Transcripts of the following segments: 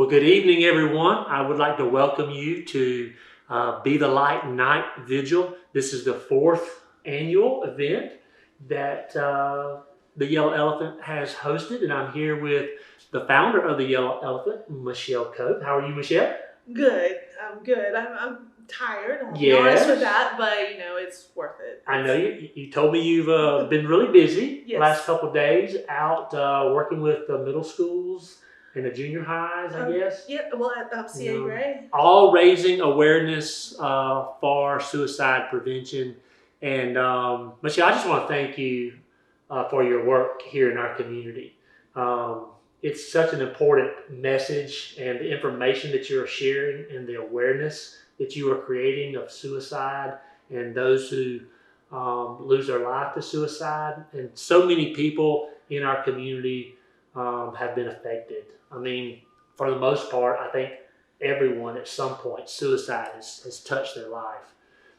Well, good evening, everyone. I would like to welcome you to Be the Light Night Vigil. This is the fourth annual event that the Yellow Elephant has hosted, and I'm here with the founder of the Yellow Elephant, Michelle Cope. How are you, Michelle? Good. I'm good. I'm tired. I'll be Yes. honest with that, but it's worth it. I know you told me you've been really busy Yes. last couple of days out working with the middle schools and the junior highs, I guess. Yeah, well, at CA Gray. All raising awareness for suicide prevention. And Michelle, I just want to thank you for your work here in our community. It's such an important message, and the information that you are sharing and the awareness that you are creating of suicide and those who lose their life to suicide. And so many people in our community have been affected. I mean, for the most part, I think everyone at some point, suicide has touched their life.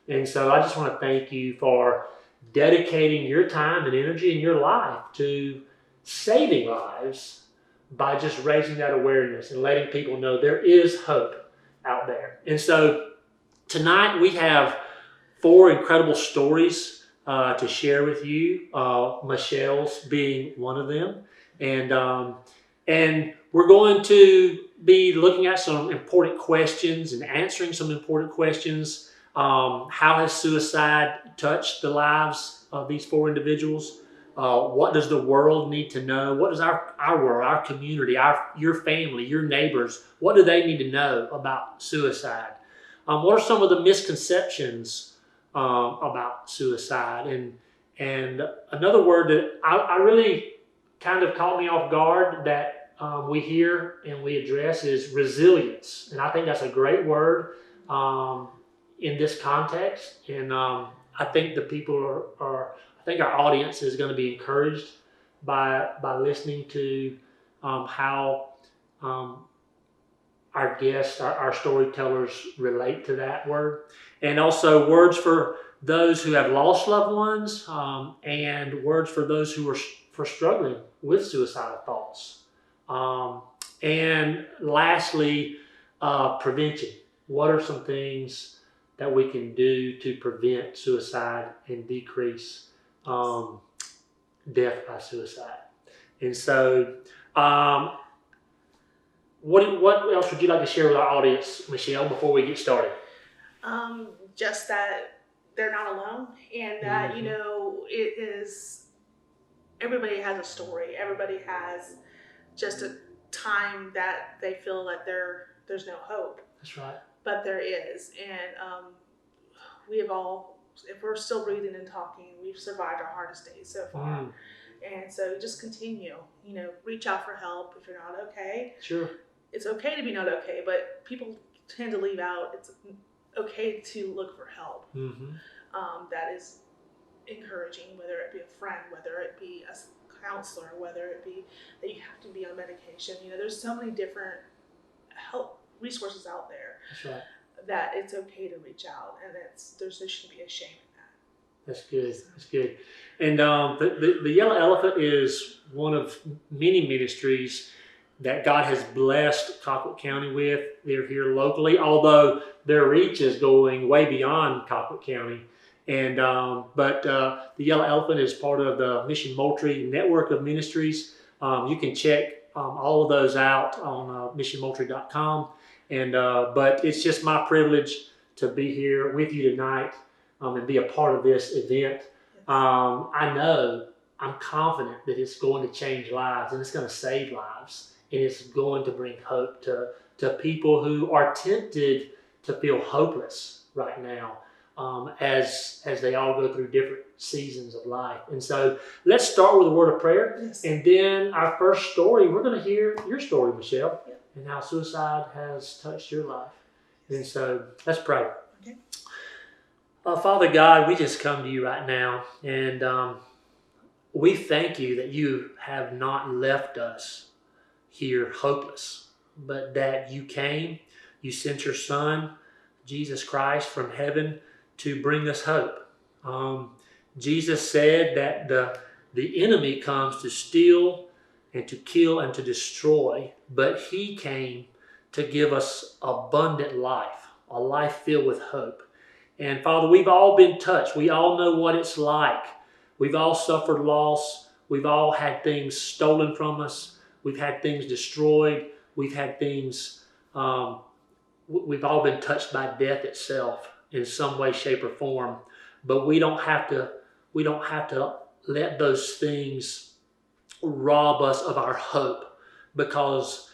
And so I just want to thank you for dedicating your time and energy in your life to saving lives by just raising that awareness and letting people know there is hope out there. And so tonight we have 4 incredible stories to share with you, Michelle's being one of them. And we're going to be looking at some important questions and answering some important questions. How has suicide touched the lives of these 4 individuals? What does the world need to know? What does our world, our community, your family, your neighbors, what do they need to know about suicide? What are some of the misconceptions about suicide? And another word that I really kind of caught me off guard that we hear and we address is resilience. And I think that's a great word in this context. And I think the people I think our audience is going to be encouraged by listening to how our guests, our storytellers relate to that word. And also words for those who have lost loved ones and words for those who are struggling with suicidal thoughts. And lastly, prevention. What are some things that we can do to prevent suicide and decrease death by suicide? And so, what else would you like to share with our audience, Michelle, before we get started? Just that they're not alone, and that it is. Everybody has a story. Everybody has just a time that they feel that there's no hope. That's right. But there is, and we have all, if we're still breathing and talking, we've survived our hardest days so far. And so just continue, reach out for help if you're not okay. Sure. It's okay to be not okay, but people tend to leave out, it's okay to look for help. That is encouraging, whether it be a friend, whether it be a counselor, whether it be that you have to be on medication. There's so many different help resources out there. That's right. That it's okay to reach out, and there shouldn't be a shame in that. That's good. That's good. And the Yellow Elephant is one of many ministries that God has blessed Colquitt County with. They're here locally, although their reach is going way beyond Colquitt County. And but the Yellow Elephant is part of the Mission Moultrie network of ministries. You can check all of those out on missionmoultrie.com. And but it's just my privilege to be here with you tonight and be a part of this event. I'm confident that it's going to change lives, and it's going to save lives, and it's going to bring hope to people who are tempted to feel hopeless right now. As they all go through different seasons of life. And so let's start with a word of prayer. Yes. And then our first story, we're going to hear your story, Michelle, and how suicide has touched your life. And so let's pray. Okay. Father God, we just come to you right now, and we thank you that you have not left us here hopeless, but that you came, you sent your Son, Jesus Christ, from heaven to bring us hope. Jesus said that the enemy comes to steal and to kill and to destroy, but he came to give us abundant life, a life filled with hope. And Father, we've all been touched. We all know what it's like. We've all suffered loss. We've all had things stolen from us. We've had things destroyed. We've had things, we've all been touched by death itself in some way, shape, or form. But we don't have to let those things rob us of our hope, because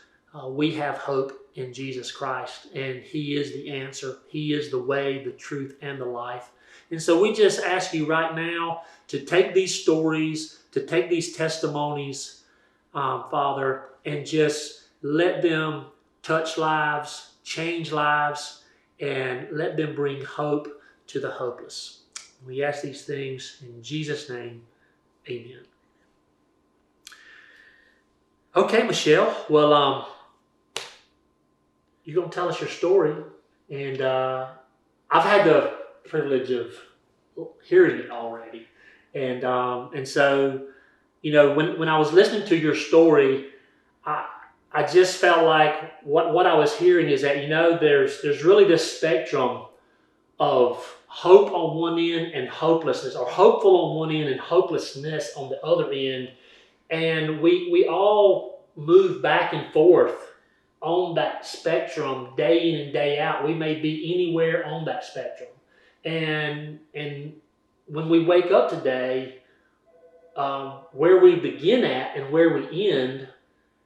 we have hope in Jesus Christ, and He is the answer. He is the way, the truth, and the life. And so we just ask you right now to take these stories, to take these testimonies, Father, and just let them touch lives, change lives, and let them bring hope to the hopeless. We ask these things in Jesus' name. Amen. Okay, Michelle. Well, you're going to tell us your story. And I've had the privilege of hearing it already. And so, when I was listening to your story, I just felt like what I was hearing is that, there's really this spectrum of hope on one end and hopelessness, or hopeful on one end and hopelessness on the other end. And we all move back and forth on that spectrum day in and day out. We may be anywhere on that spectrum. And when we wake up today, where we begin at and where we end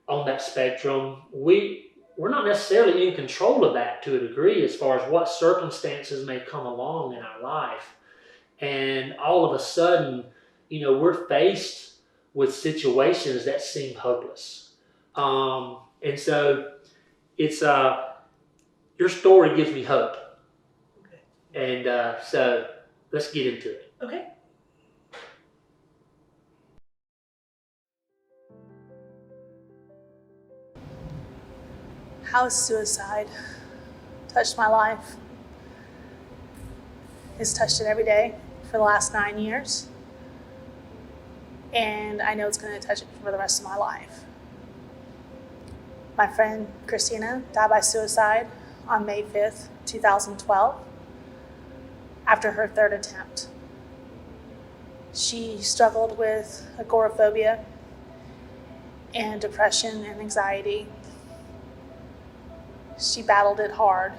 on that spectrum, we're not necessarily in control of that to a degree, as far as what circumstances may come along in our life. And all of a sudden, we're faced with situations that seem hopeless. And so it's your story gives me hope. Okay. And so let's get into it. Okay. How suicide touched my life. It's touched it every day for the last 9 years. And I know it's going to touch it for the rest of my life. My friend Christina died by suicide on May 5th, 2012, after her third attempt. She struggled with agoraphobia and depression and anxiety. She battled it hard.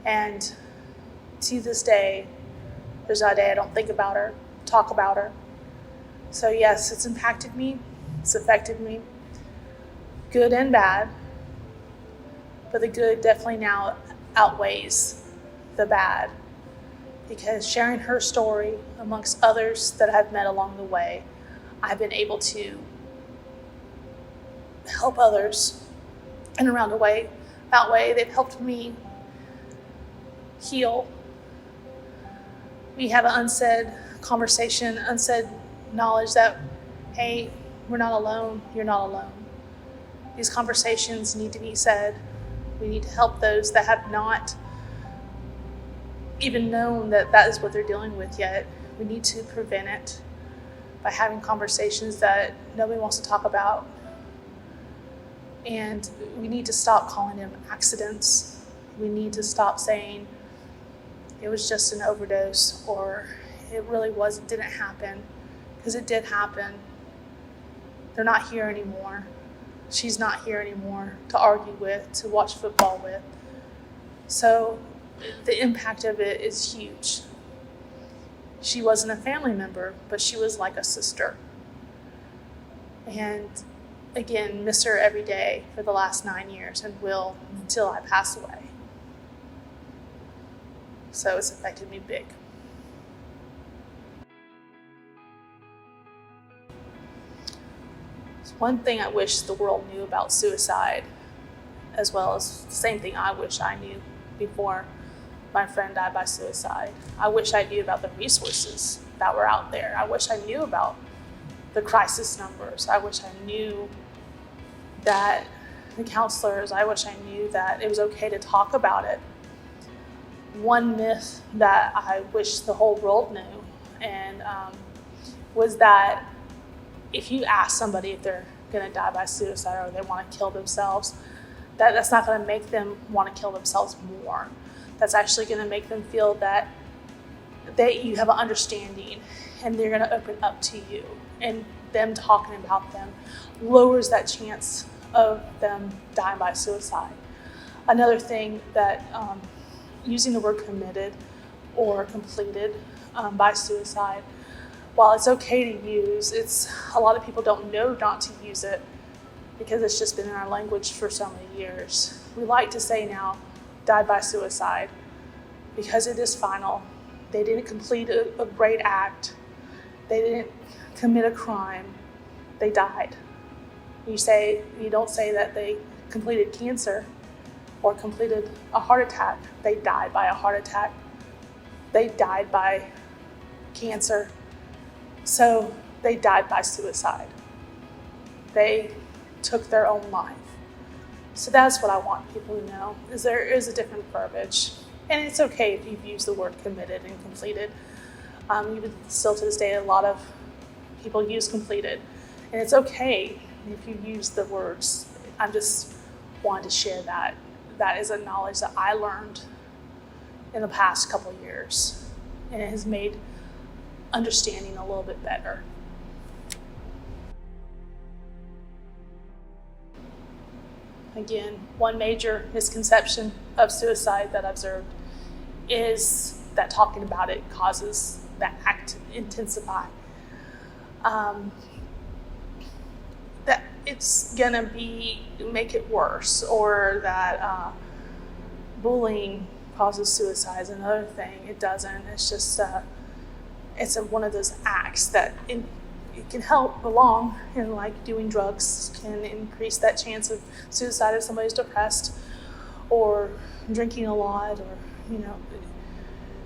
And to this day, there's not a day I don't think about her, talk about her. So yes, it's impacted me, it's affected me, good and bad, but the good definitely now outweighs the bad, because sharing her story amongst others that I've met along the way, I've been able to help others in a roundabout way. They've helped me heal. We have an unsaid conversation, unsaid knowledge that, hey, we're not alone, you're not alone. These conversations need to be said. We need to help those that have not even known that that is what they're dealing with yet. We need to prevent it by having conversations that nobody wants to talk about. And we need to stop calling them accidents. We need to stop saying it was just an overdose, or it really didn't happen, because it did happen. They're not here anymore. She's not here anymore to argue with, to watch football with. So the impact of it is huge. She wasn't a family member, but she was like a sister. And again, miss her every day for the last 9 years, and will until I pass away. So it's affected me big. One thing I wish the world knew about suicide, as well as the same thing I wish I knew before my friend died by suicide. I wish I knew about the resources that were out there. I wish I knew about the crisis numbers. I wish I knew that the counselors, I wish I knew that it was okay to talk about it. One myth that I wish the whole world knew, and was that if you ask somebody if they're going to die by suicide or they want to kill themselves, that's not going to make them want to kill themselves more. That's actually going to make them feel that you have an understanding and they're going to open up to you. And them talking about them lowers that chance of them dying by suicide. Another thing that using the word committed or completed by suicide, while it's okay to use, a lot of people don't know not to use it because it's just been in our language for so many years. We like to say now, died by suicide, because it is final. They didn't complete a great act. They didn't commit a crime. They died. You don't say that they completed cancer or completed a heart attack. They died by a heart attack. They died by cancer. So they died by suicide. They took their own life. So that's what I want people to know, is there is a different verbiage. And it's okay if you've used the word committed and completed. Even still to this day, a lot of people use completed. And it's okay if you use the words. I just wanted to share that. That is a knowledge that I learned in the past couple of years. And it has made understanding a little bit better. Again, one major misconception of suicide that I've observed is that talking about it causes that act to intensify. That it's gonna make it worse, or that bullying causes suicide is another thing. It doesn't. It's just it's one of those acts that it can help along, and like doing drugs can increase that chance of suicide if somebody's depressed, or drinking a lot, or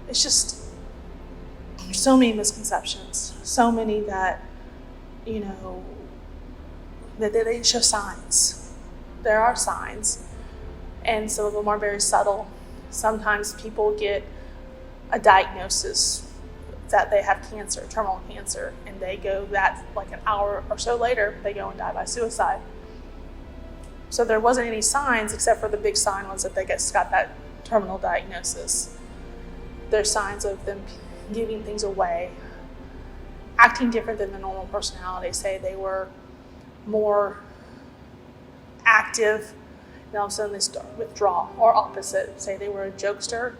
it's just so many misconceptions, so many that that they show signs. There are signs, and some of them are very subtle. Sometimes people get a diagnosis that they have cancer, terminal cancer, and they go that like an hour or so later, they go and die by suicide. So there wasn't any signs, except for the big sign was that they got that terminal diagnosis. There's signs of them giving things away, acting different than the normal personality. Say they were more active, and all of a sudden they start withdraw, or opposite. Say they were a jokester,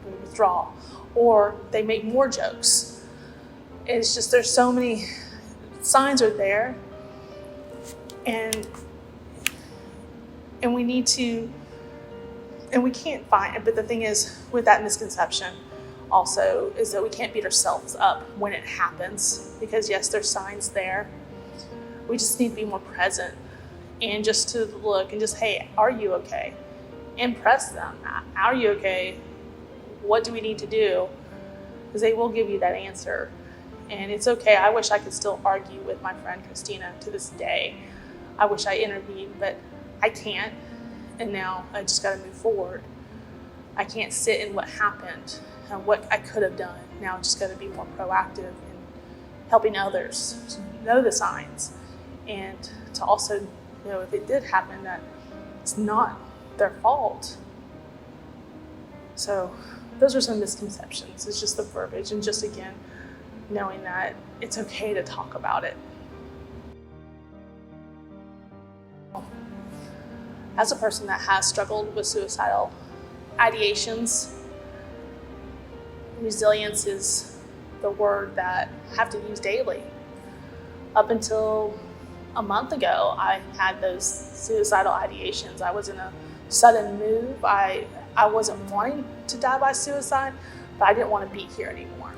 they withdraw, or they make more jokes. It's just there's so many signs are there, and we need to, and we can't find it. But the thing is, with that misconception also, is that we can't beat ourselves up when it happens, because yes, there's signs there. We just need to be more present, and just to look and just, hey, are you okay? Impress them. Are you okay? What do we need to do? Because they will give you that answer. And it's okay. I wish I could still argue with my friend Christina to this day. I wish I intervened, but I can't. And now I just got to move forward. I can't sit in what happened and what I could have done. Now I just got to be more proactive in helping others to know the signs, and to also know if it did happen that it's not their fault. So those are some misconceptions. It's just the verbiage, and just again, knowing that it's okay to talk about it. As a person that has struggled with suicidal ideations, resilience is the word that I have to use daily. Up until a month ago, I had those suicidal ideations. I was in a sudden move. I wasn't wanting to die by suicide, but I didn't want to be here anymore.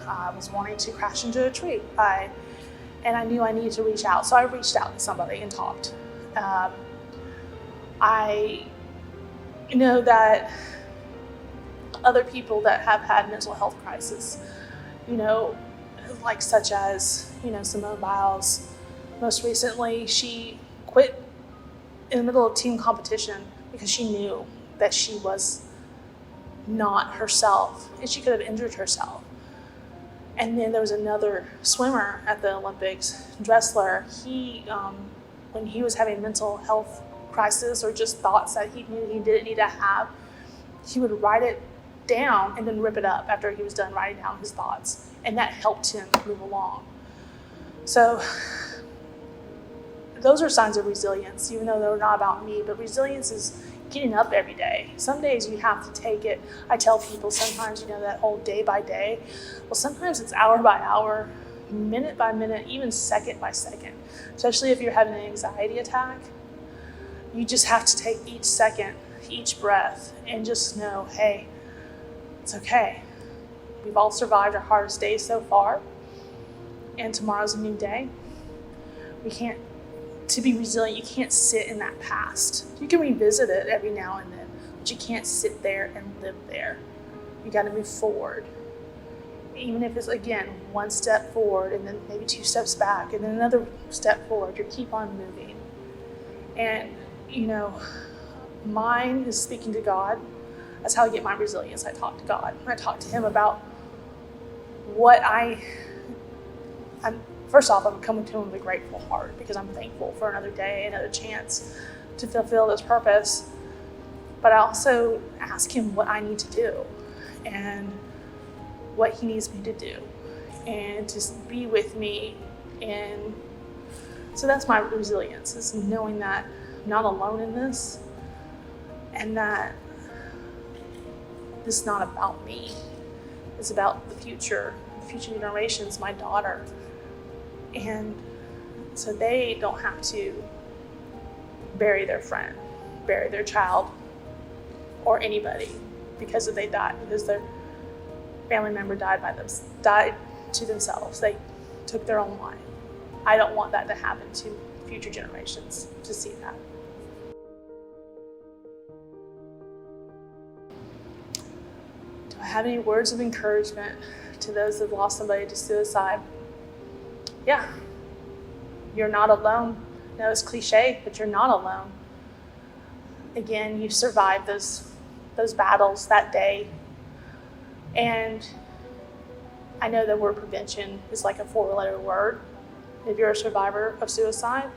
I was wanting to crash into a tree. And I knew I needed to reach out. So I reached out to somebody and talked. I know that other people that have had mental health crisis, like such as, Simone Biles. Most recently, she quit in the middle of team competition because she knew that she was not herself, and she could have injured herself. And then there was another swimmer at the Olympics, Dressler. He when he was having mental health crisis or just thoughts that he knew he didn't need to have, he would write it down and then rip it up after he was done writing down his thoughts. And that helped him move along. So those are signs of resilience, even though they're not about me. But resilience is getting up every day. Some days you have to take it. I tell people sometimes, that whole day by day. Well, sometimes it's hour by hour, minute by minute, even second by second. Especially if you're having an anxiety attack. You just have to take each second, each breath, and just know, hey, it's okay. We've all survived our hardest days so far, and tomorrow's a new day. To be resilient, you can't sit in that past. You can revisit it every now and then, but you can't sit there and live there. You got to move forward. Even if it's, again, one step forward and then maybe 2 steps back and then another step forward, you keep on moving. And, mine is speaking to God. That's how I get my resilience. I talk to God. I talk to him about what first off, I'm coming to him with a grateful heart because I'm thankful for another day, another chance to fulfill this purpose. But I also ask him what I need to do and what he needs me to do and to be with me. And so that's my resilience, is knowing that I'm not alone in this and that this is not about me. It's about the future generations, my daughter. And so they don't have to bury their friend, bury their child, or anybody because they died, because their family member died to themselves. They took their own life. I don't want that to happen to future generations, to see that. Do I have any words of encouragement to those that lost somebody to suicide? Yeah, you're not alone. No, it's cliche, but you're not alone. Again, you survived those battles that day. And I know the word prevention is like a 4-letter word if you're a survivor of suicide,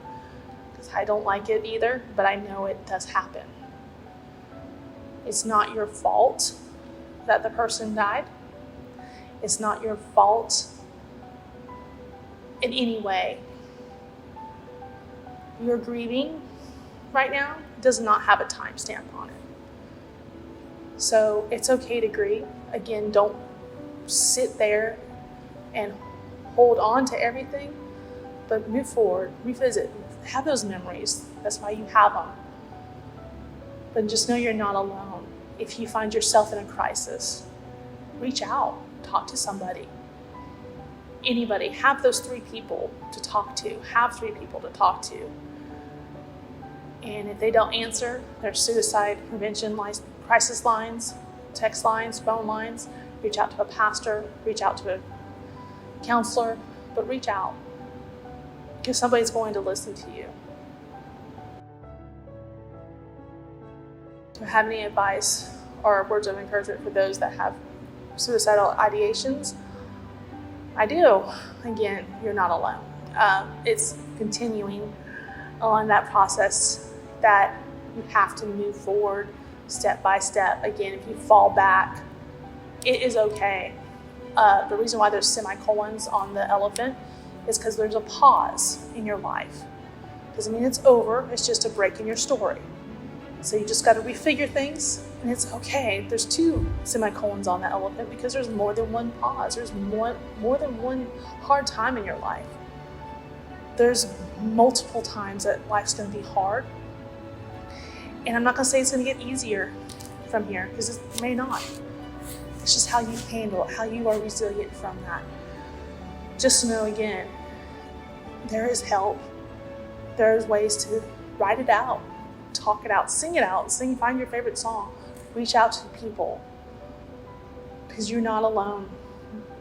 because I don't like it either, but I know it does happen. It's not your fault that the person died. It's not your fault in any way. Your grieving right now does not have a timestamp on it. So it's okay to grieve. Again, don't sit there and hold on to everything, but move forward, revisit, have those memories. That's why you have them. But just know you're not alone. If you find yourself in a crisis, reach out, talk to somebody. Anybody, have those 3 people to talk to. Have 3 people to talk to. And if they don't answer, there's suicide prevention crisis lines, text lines, phone lines. Reach out to a pastor, reach out to a counselor, but reach out because somebody's going to listen to you. Do you have any advice or words of encouragement for those that have suicidal ideations? I do. Again, you're not alone. It's continuing on that process that you have to move forward step by step. Again, if you fall back, it is okay. The reason why there's semicolons on the elephant is because there's a pause in your life. Doesn't mean it's over, it's just a break in your story. So you just got to refigure things, and it's okay. There's 2 semicolons on the elephant because there's more than one pause. There's more than one hard time in your life. There's multiple times that life's going to be hard. And I'm not going to say it's going to get easier from here, because it may not. It's just how you handle it, how you are resilient from that. Just know, again, there is help. There's ways to write it out, talk it out, find your favorite song, reach out to people, because you're not alone.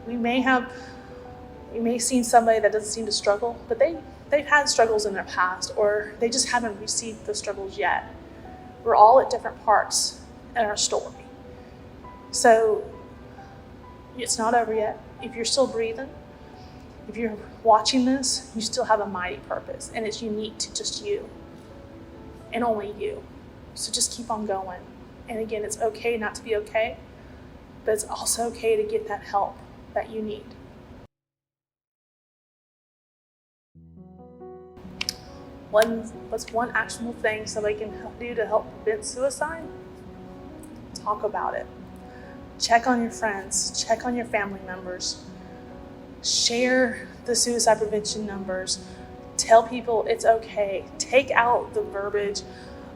We may see somebody that doesn't seem to struggle, but they've had struggles in their past, or they just haven't received the struggles yet. We're all at different parts in our story. So it's not over yet. If you're still breathing, If you're watching this, you still have a mighty purpose, and it's unique to just you and only you. So just keep on going. And again, it's okay not to be okay, but it's also okay to get that help that you need. What's one actionable thing somebody can do to help prevent suicide? Talk about it. Check on your friends, check on your family members, share the suicide prevention numbers, tell people it's okay. Take out the verbiage,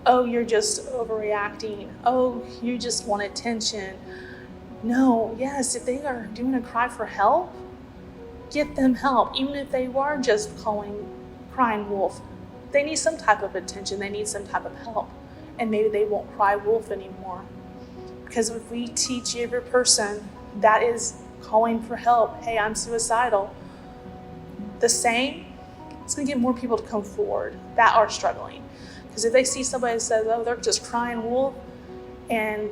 oh, you're just overreacting, oh, you just want attention. No, yes, if they are doing a cry for help, get them help. Even if they are just crying wolf, they need some type of attention, they need some type of help. And maybe they won't cry wolf anymore. Because if we teach every person that is calling for help, hey, I'm suicidal, the same, it's going to get more people to come forward that are struggling. Because if they see somebody that says, oh, they're just crying wolf, and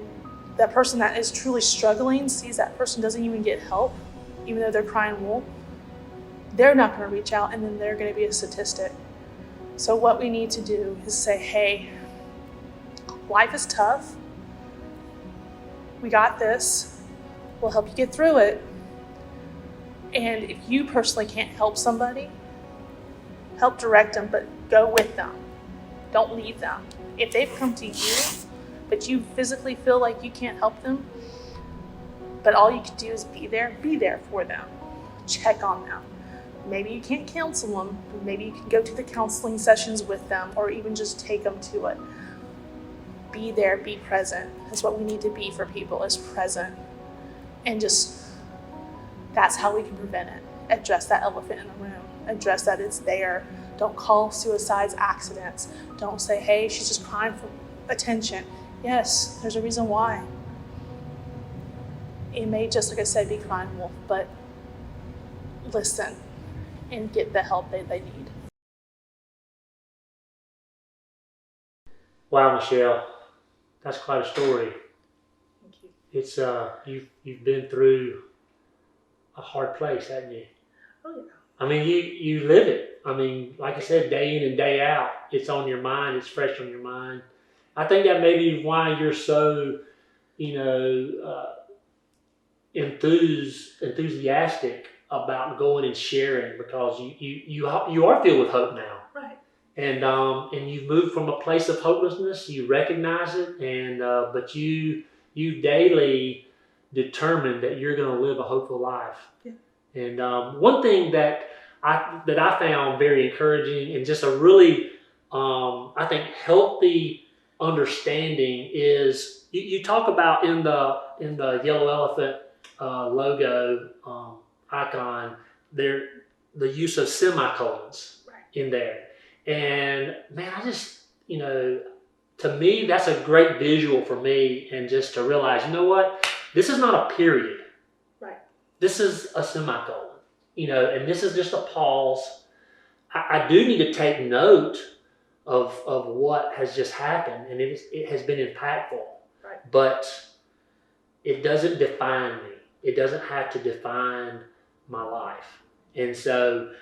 that person that is truly struggling sees that person doesn't even get help, even though they're crying wolf, they're not going to reach out, and then they're going to be a statistic. So what we need to do is say, hey, life is tough. We got this. We'll help you get through it. And if you personally can't help somebody, help direct them, but go with them. Don't leave them. If they've come to you, but you physically feel like you can't help them, but all you can do is be there for them. Check on them. Maybe you can't counsel them, but maybe you can go to the counseling sessions with them, or even just take them to it. Be there, be present. That's what we need to be for people, is present. And that's how we can prevent it. Address that elephant in the room. Address that it's there. Don't call suicides accidents. Don't say, hey, she's just crying for attention. Yes, there's a reason why. It may, just like I said, be crying wolf, but listen and get the help they need. Wow, Michelle, that's quite a story. Thank you. It's you've been through a hard place, haven't you? Oh yeah. I mean, you live it. I mean, like I said, day in and day out, it's on your mind. It's fresh on your mind. I think that may be why you're so, enthusiastic about going and sharing, because you are filled with hope now. Right. And you've moved from a place of hopelessness. You recognize it, and but you daily determine that you're going to live a hopeful life. Yeah. And one thing that I found very encouraging, and just a really I think healthy understanding, is you talk about in the Yellow Elephant logo icon there, the use of semicolons in there. And man, I just, to me, that's a great visual for me, and just to realize, you know what, this is not a period. Right. This is a semicolon, and this is just a pause. I do need to take note of what has just happened, and it has been impactful. Right. But it doesn't define me. It doesn't have to define my life. And so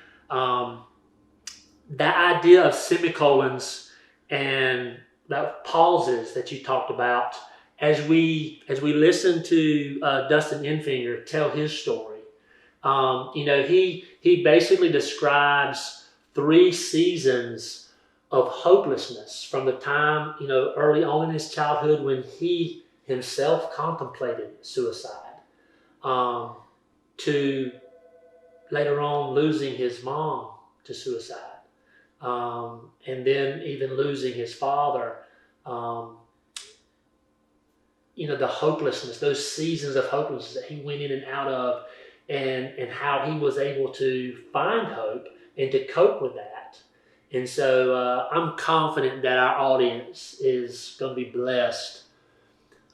that idea of semicolons and that pauses that you talked about, as we listen to Dustin Enfinger tell his story, he basically describes 3 seasons of hopelessness, from the time, early on in his childhood when he himself contemplated suicide, to later on losing his mom to suicide, and then even losing his father. The hopelessness, those seasons of hopelessness that he went in and out of, and how he was able to find hope and to cope with that. And so I'm confident that our audience is going to be blessed,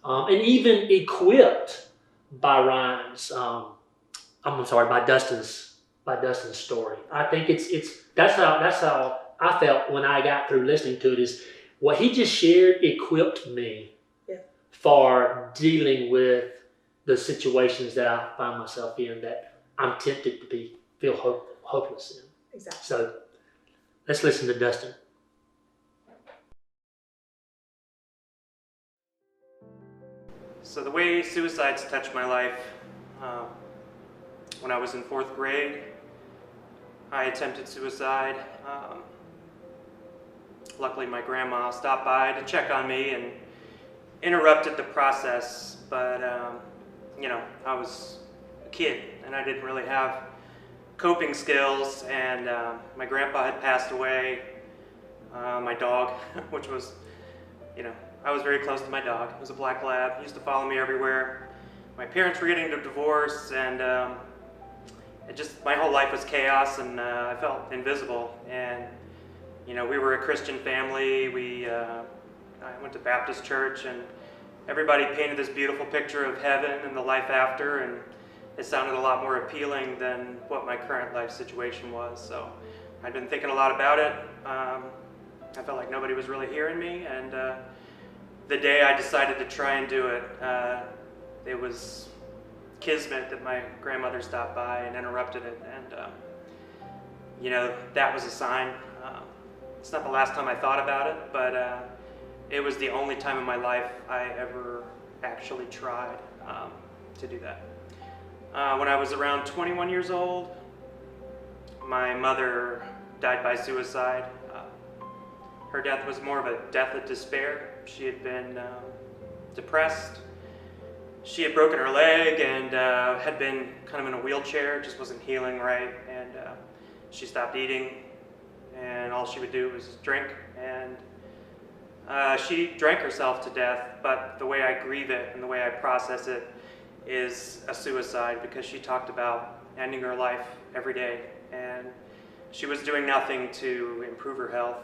and even equipped by Ryan's. By Dustin's story. I think that's how I felt when I got through listening to it. Is what he just shared equipped me for dealing with the situations that I find myself in, that I'm tempted to be feel hopeless in. Exactly. So let's listen to Dustin. So the way suicides touched my life, when I was in 4th grade, I attempted suicide. Luckily, my grandma stopped by to check on me and interrupted the process, but I was a kid and I didn't really have coping skills, and my grandpa had passed away. My dog, which was, I was very close to my dog. It was a black lab. He used to follow me everywhere. My parents were getting a divorce, and my whole life was chaos, and I felt invisible. And we were a Christian family. I went to Baptist church, and everybody painted this beautiful picture of heaven and the life after, and it sounded a lot more appealing than what my current life situation was. So I'd been thinking a lot about it. I felt like nobody was really hearing me, and the day I decided to try and do it, it was kismet that my grandmother stopped by and interrupted it, and that was a sign. It's not the last time I thought about it, but it was the only time in my life I ever actually tried to do that. When I was around 21 years old, my mother died by suicide. Her death was more of a death of despair. She had been depressed. She had broken her leg and had been kind of in a wheelchair, just wasn't healing right, and she stopped eating, and all she would do was drink, and she drank herself to death. But the way I grieve it and the way I process it is a suicide, because she talked about ending her life every day, and she was doing nothing to improve her health.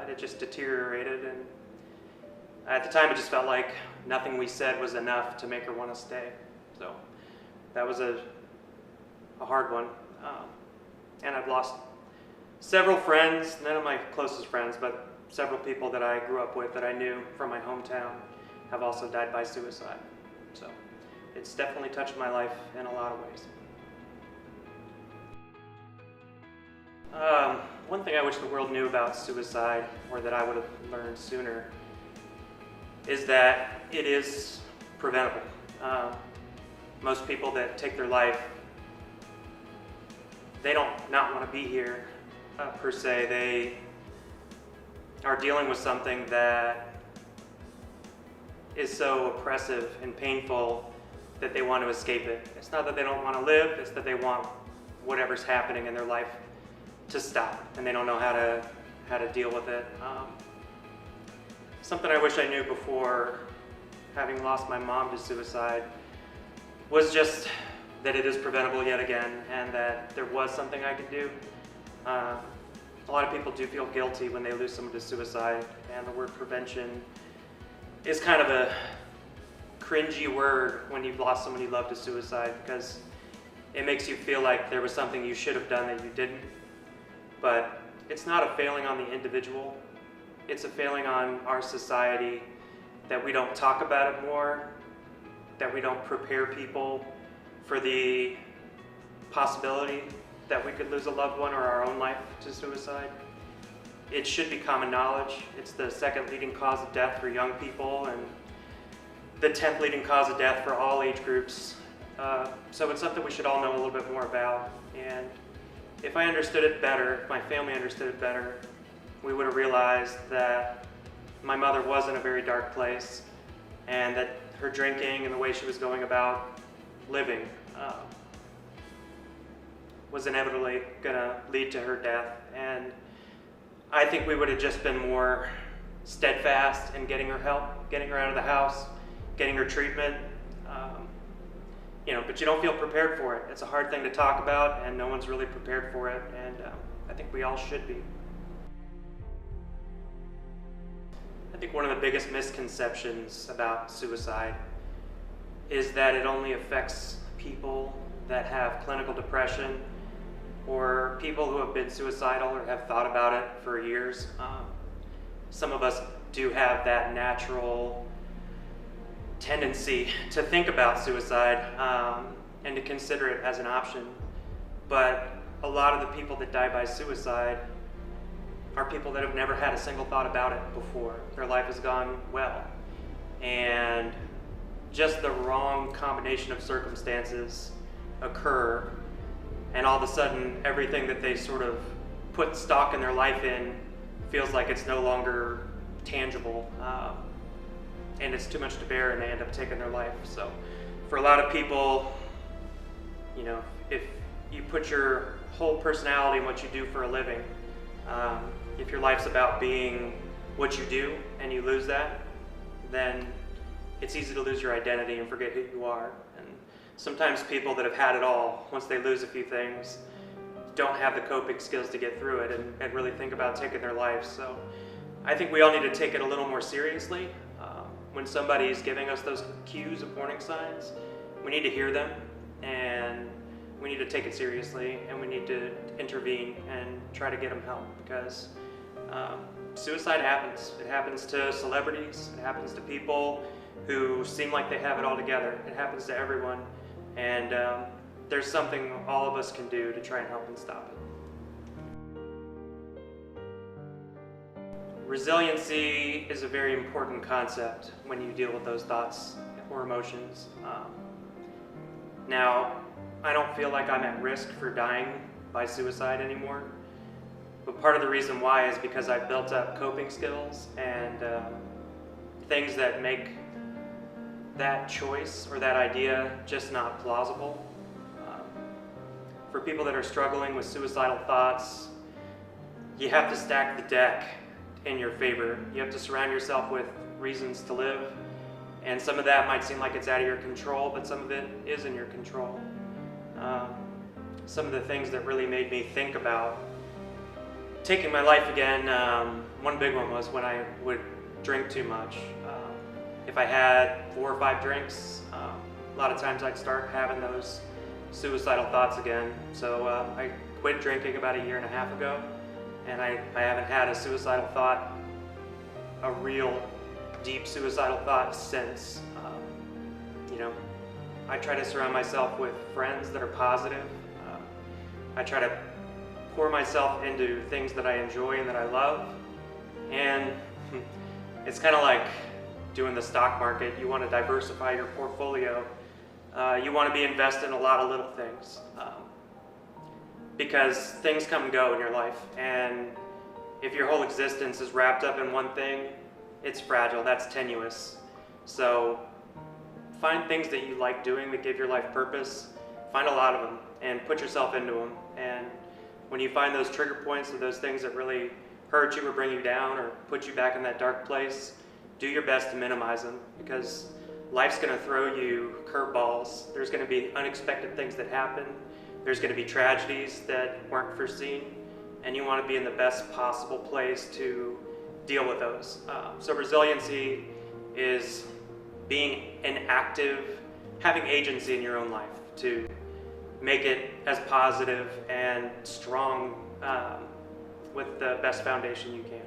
It just deteriorated, and at the time it just felt like nothing we said was enough to make her want to stay. So that was a hard one. And I've lost several friends, none of my closest friends, but several people that I grew up with, that I knew from my hometown, have also died by suicide. So it's definitely touched my life in a lot of ways. One thing I wish the world knew about suicide, or that I would have learned sooner, is that it is preventable. Most people that take their life, they don't not want to be here per se. They are dealing with something that is so oppressive and painful that they want to escape it. It's not that they don't want to live, it's that they want whatever's happening in their life to stop, and they don't know how to deal with it. Something I wish I knew before having lost my mom to suicide was just that it is preventable yet again, and that there was something I could do. A lot of people do feel guilty when they lose someone to suicide, and the word prevention is kind of a cringy word when you've lost someone you love to suicide, because it makes you feel like there was something you should have done that you didn't. But it's not a failing on the individual, it's a failing on our society, that we don't talk about it more, that we don't prepare people for the possibility that we could lose a loved one or our own life to suicide. It should be common knowledge. It's the second leading cause of death for young people, and the 10th leading cause of death for all age groups. So it's something we should all know a little bit more about. And if I understood it better, if my family understood it better, we would have realized that my mother was in a very dark place, and that her drinking and the way she was going about living was inevitably going to lead to her death. And I think we would have just been more steadfast in getting her help, getting her out of the house, getting her treatment. But you don't feel prepared for it. It's a hard thing to talk about, and no one's really prepared for it, and I think we all should be. I think one of the biggest misconceptions about suicide is that it only affects people that have clinical depression, or people who have been suicidal or have thought about it for years. Some of us do have that natural tendency to think about suicide and to consider it as an option. But a lot of the people that die by suicide are people that have never had a single thought about it before. Their life has gone well. And just the wrong combination of circumstances occur, and all of a sudden everything that they sort of put stock in their life in feels like it's no longer tangible, and it's too much to bear, and they end up taking their life. So for a lot of people, you know, if you put your whole personality in what you do for a living, if your life's about being what you do and you lose that, then it's easy to lose your identity and forget who you are. And sometimes people that have had it all, once they lose a few things, don't have the coping skills to get through it and really think about taking their life. So I think we all need to take it a little more seriously. When somebody's giving us those cues of warning signs, we need to hear them, and we need to take it seriously, and we need to intervene and try to get them help, because suicide happens. It happens to celebrities. It happens to people who seem like they have it all together. It happens to everyone, and there's something all of us can do to try and help and stop it. Resiliency is a very important concept when you deal with those thoughts or emotions. Now, I don't feel like I'm at risk for dying by suicide anymore, but part of the reason why is because I've built up coping skills and things that make that choice or that idea just not plausible. For people that are struggling with suicidal thoughts, you have to stack the deck in your favor. You have to surround yourself with reasons to live, and some of that might seem like it's out of your control, but some of it is in your control. Some of the things that really made me think about taking my life again, one big one was when I would drink too much. If I had 4 or 5 drinks, a lot of times I'd start having those suicidal thoughts again. So I quit drinking about 1.5 years ago, and I haven't had a suicidal thought, a real deep suicidal thought since. You know, I try to surround myself with friends that are positive. I try to pour myself into things that I enjoy and that I love. And it's kind of like doing the stock market. You want to diversify your portfolio. You want to be invested in a lot of little things. Because things come and go in your life, and if your whole existence is wrapped up in one thing, it's fragile, that's tenuous. So find things that you like doing that give your life purpose, find a lot of them, and put yourself into them. And when you find those trigger points or those things that really hurt you or bring you down or put you back in that dark place, do your best to minimize them, because life's going to throw you curveballs. There's going to be unexpected things that happen. There's going to be tragedies that weren't foreseen, and you want to be in the best possible place to deal with those. So resiliency is being an active, having agency in your own life to make it as positive and strong with the best foundation you can.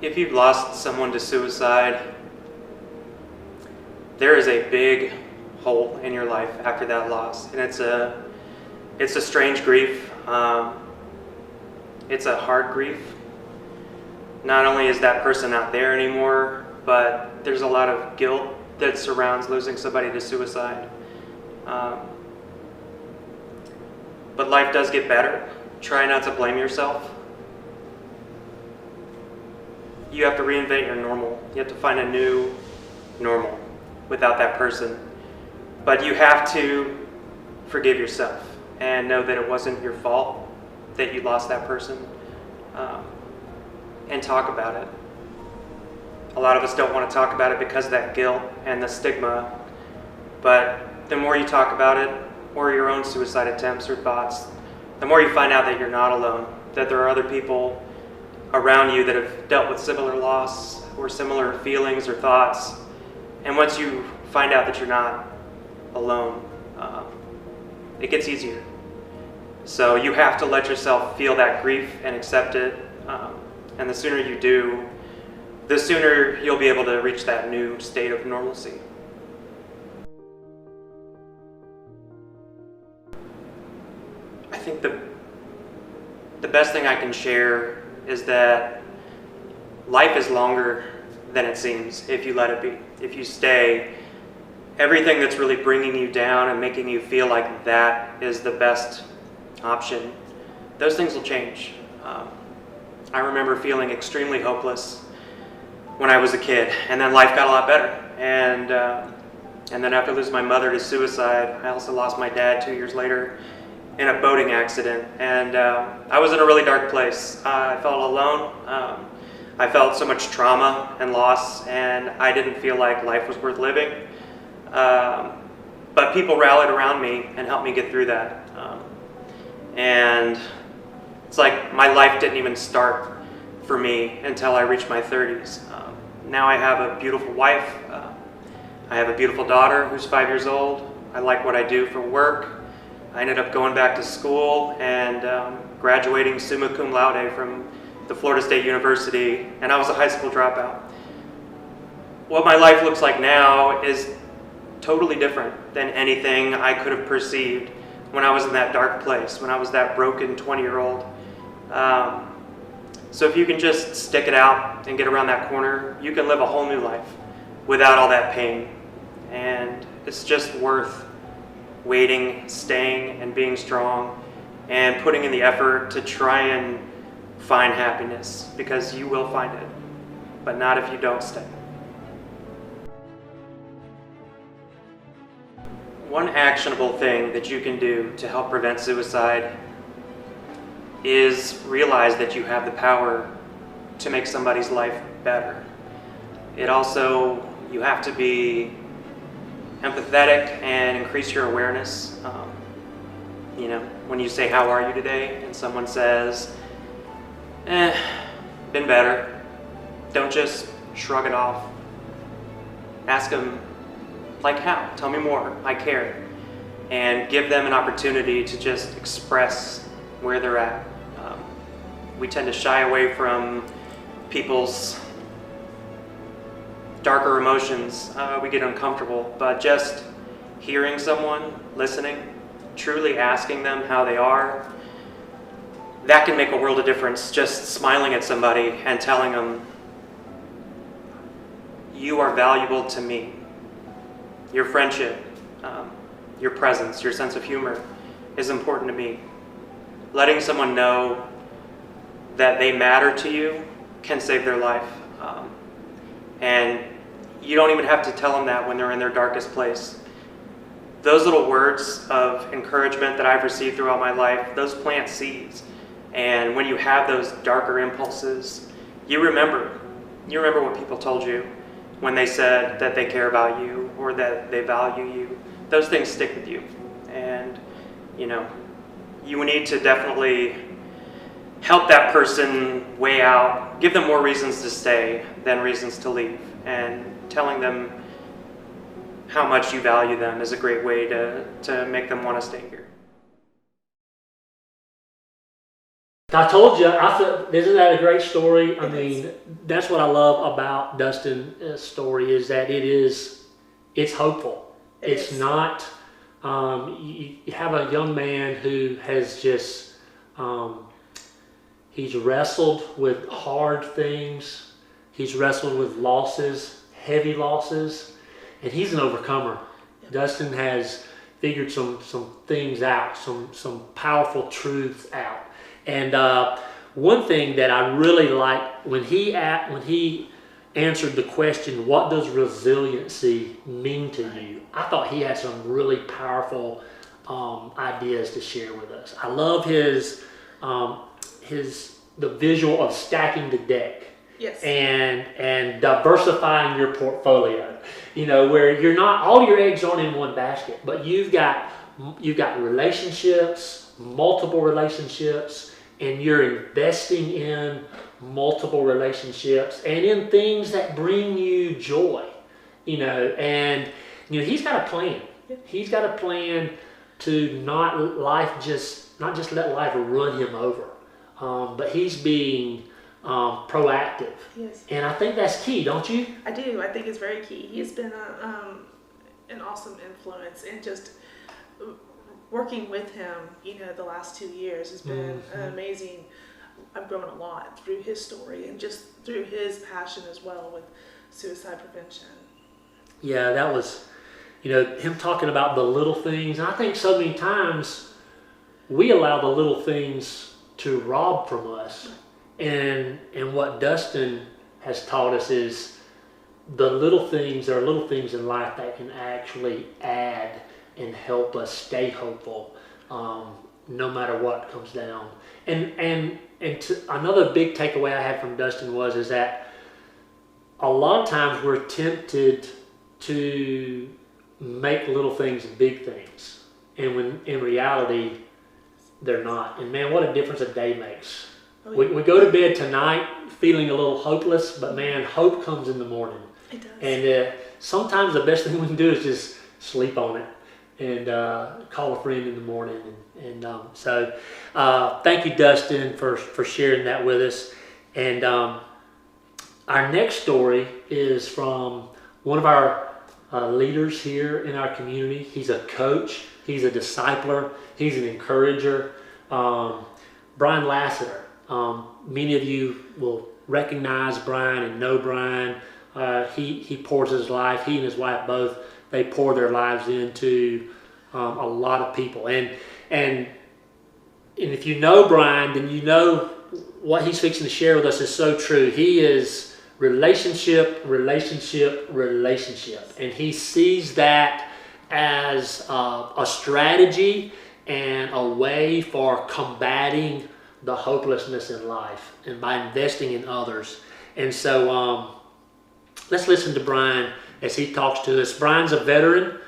If you've lost someone to suicide, there is a big hole in your life after that loss, and it's a strange grief. It's a hard grief. Not only is that person not there anymore, but there's a lot of guilt that surrounds losing somebody to suicide. But life does get better. Try not to blame yourself. You have to reinvent your normal. You have to find a new normal without that person. But you have to forgive yourself and know that it wasn't your fault that you lost that person, and talk about it. A lot of us don't want to talk about it because of that guilt and the stigma, but the more you talk about it, or your own suicide attempts or thoughts, the more you find out that you're not alone, that there are other people around you that have dealt with similar loss or similar feelings or thoughts. And once you find out that you're not alone, it gets easier. So you have to let yourself feel that grief and accept it. And the sooner you do, the sooner you'll be able to reach that new state of normalcy. think the best thing I can share is that life is longer than it seems if you let it be. If you stay, everything that's really bringing you down and making you feel like that is the best option, those things will change. I remember feeling extremely hopeless when I was a kid, and then life got a lot better. And then after losing my mother to suicide, I also lost my dad 2 years later in a boating accident. And I was in a really dark place. I felt alone. I felt so much trauma and loss, and I didn't feel like life was worth living. But people rallied around me and helped me get through that. And it's like my life didn't even start for me until I reached my 30s. Now I have a beautiful wife. I have a beautiful daughter who's 5 years old. I like what I do for work. I ended up going back to school and graduating summa cum laude from the Florida State University, and I was a high school dropout. What my life looks like now is totally different than anything I could have perceived when I was in that dark place, when I was that broken 20-year-old. So if you can just stick it out and get around that corner, you can live a whole new life without all that pain. And it's just worth waiting, staying, and being strong, and putting in the effort to try and find happiness, because you will find it, but not if you don't stay. One actionable thing that you can do to help prevent suicide is realize that you have the power to make somebody's life better. It also, you have to be empathetic and increase your awareness. When you say, "How are you today?" and someone says, been better, don't just shrug it off. Ask them, like, how? Tell me more. I care. And give them an opportunity to just express where they're at. We tend to shy away from people's darker emotions. We get uncomfortable, but just hearing someone, listening, truly asking them how they are, that can make a world of difference. Just smiling at somebody and telling them, "You are valuable to me. Your friendship, your presence, your sense of humor is important to me." Letting someone know that they matter to you can save their life. And you don't even have to tell them that when they're in their darkest place. Those little words of encouragement that I've received throughout my life, those plant seeds. And when you have those darker impulses, you remember what people told you when they said that they care about you or that they value you. Those things stick with you. And, you need to definitely help that person weigh out, give them more reasons to stay than reasons to leave. And telling them how much you value them is a great way to make them want to stay here. I told you, isn't that a great story? I mean, that's what I love about Dustin's story, is that it's hopeful. It's not, you have a young man who has just, he's wrestled with hard things. He's wrestled with losses, heavy losses, and he's an overcomer. Dustin has figured some things out, some powerful truths out. And one thing that I really liked when he answered the question, "What does resiliency mean to you?" I thought he had some really powerful ideas to share with us. I love the visual of stacking the deck. Yes. And diversifying your portfolio. Where you're not, all your eggs aren't in one basket, but you've got relationships, multiple relationships, and you're investing in multiple relationships and in things that bring you joy. And he's got a plan. He's got a plan to not just let life run him over, but he's being proactive. Yes. And I think that's key, don't you? I do. I think it's very key. He's been an awesome influence, and just working with him, the last 2 years has been an amazing. I've grown a lot through his story and just through his passion as well with suicide prevention. Yeah, that was, him talking about the little things. And I think so many times we allow the little things to rob from us. And what Dustin has taught us is the little things, there are little things in life that can actually add and help us stay hopeful, no matter what comes down. And another big takeaway I had from Dustin is that a lot of times we're tempted to make little things big things, and when in reality they're not. And man, what a difference a day makes. We go to bed tonight feeling a little hopeless, but man, hope comes in the morning. It does. And sometimes the best thing we can do is just sleep on it and call a friend in the morning. So thank you, Dustin, for sharing that with us. And our next story is from one of our leaders here in our community. He's a coach. He's a discipler. He's an encourager. Brian Lassiter. Many of you will recognize Brian and know Brian. He pours his life. He and his wife both, they pour their lives into a lot of people. And if you know Brian, then you know what he's fixing to share with us is so true. He is relationship. And he sees that as a strategy and a way for combating the hopelessness in life and by investing in others. And so let's listen to Brian as he talks to us. Brian's a veteran.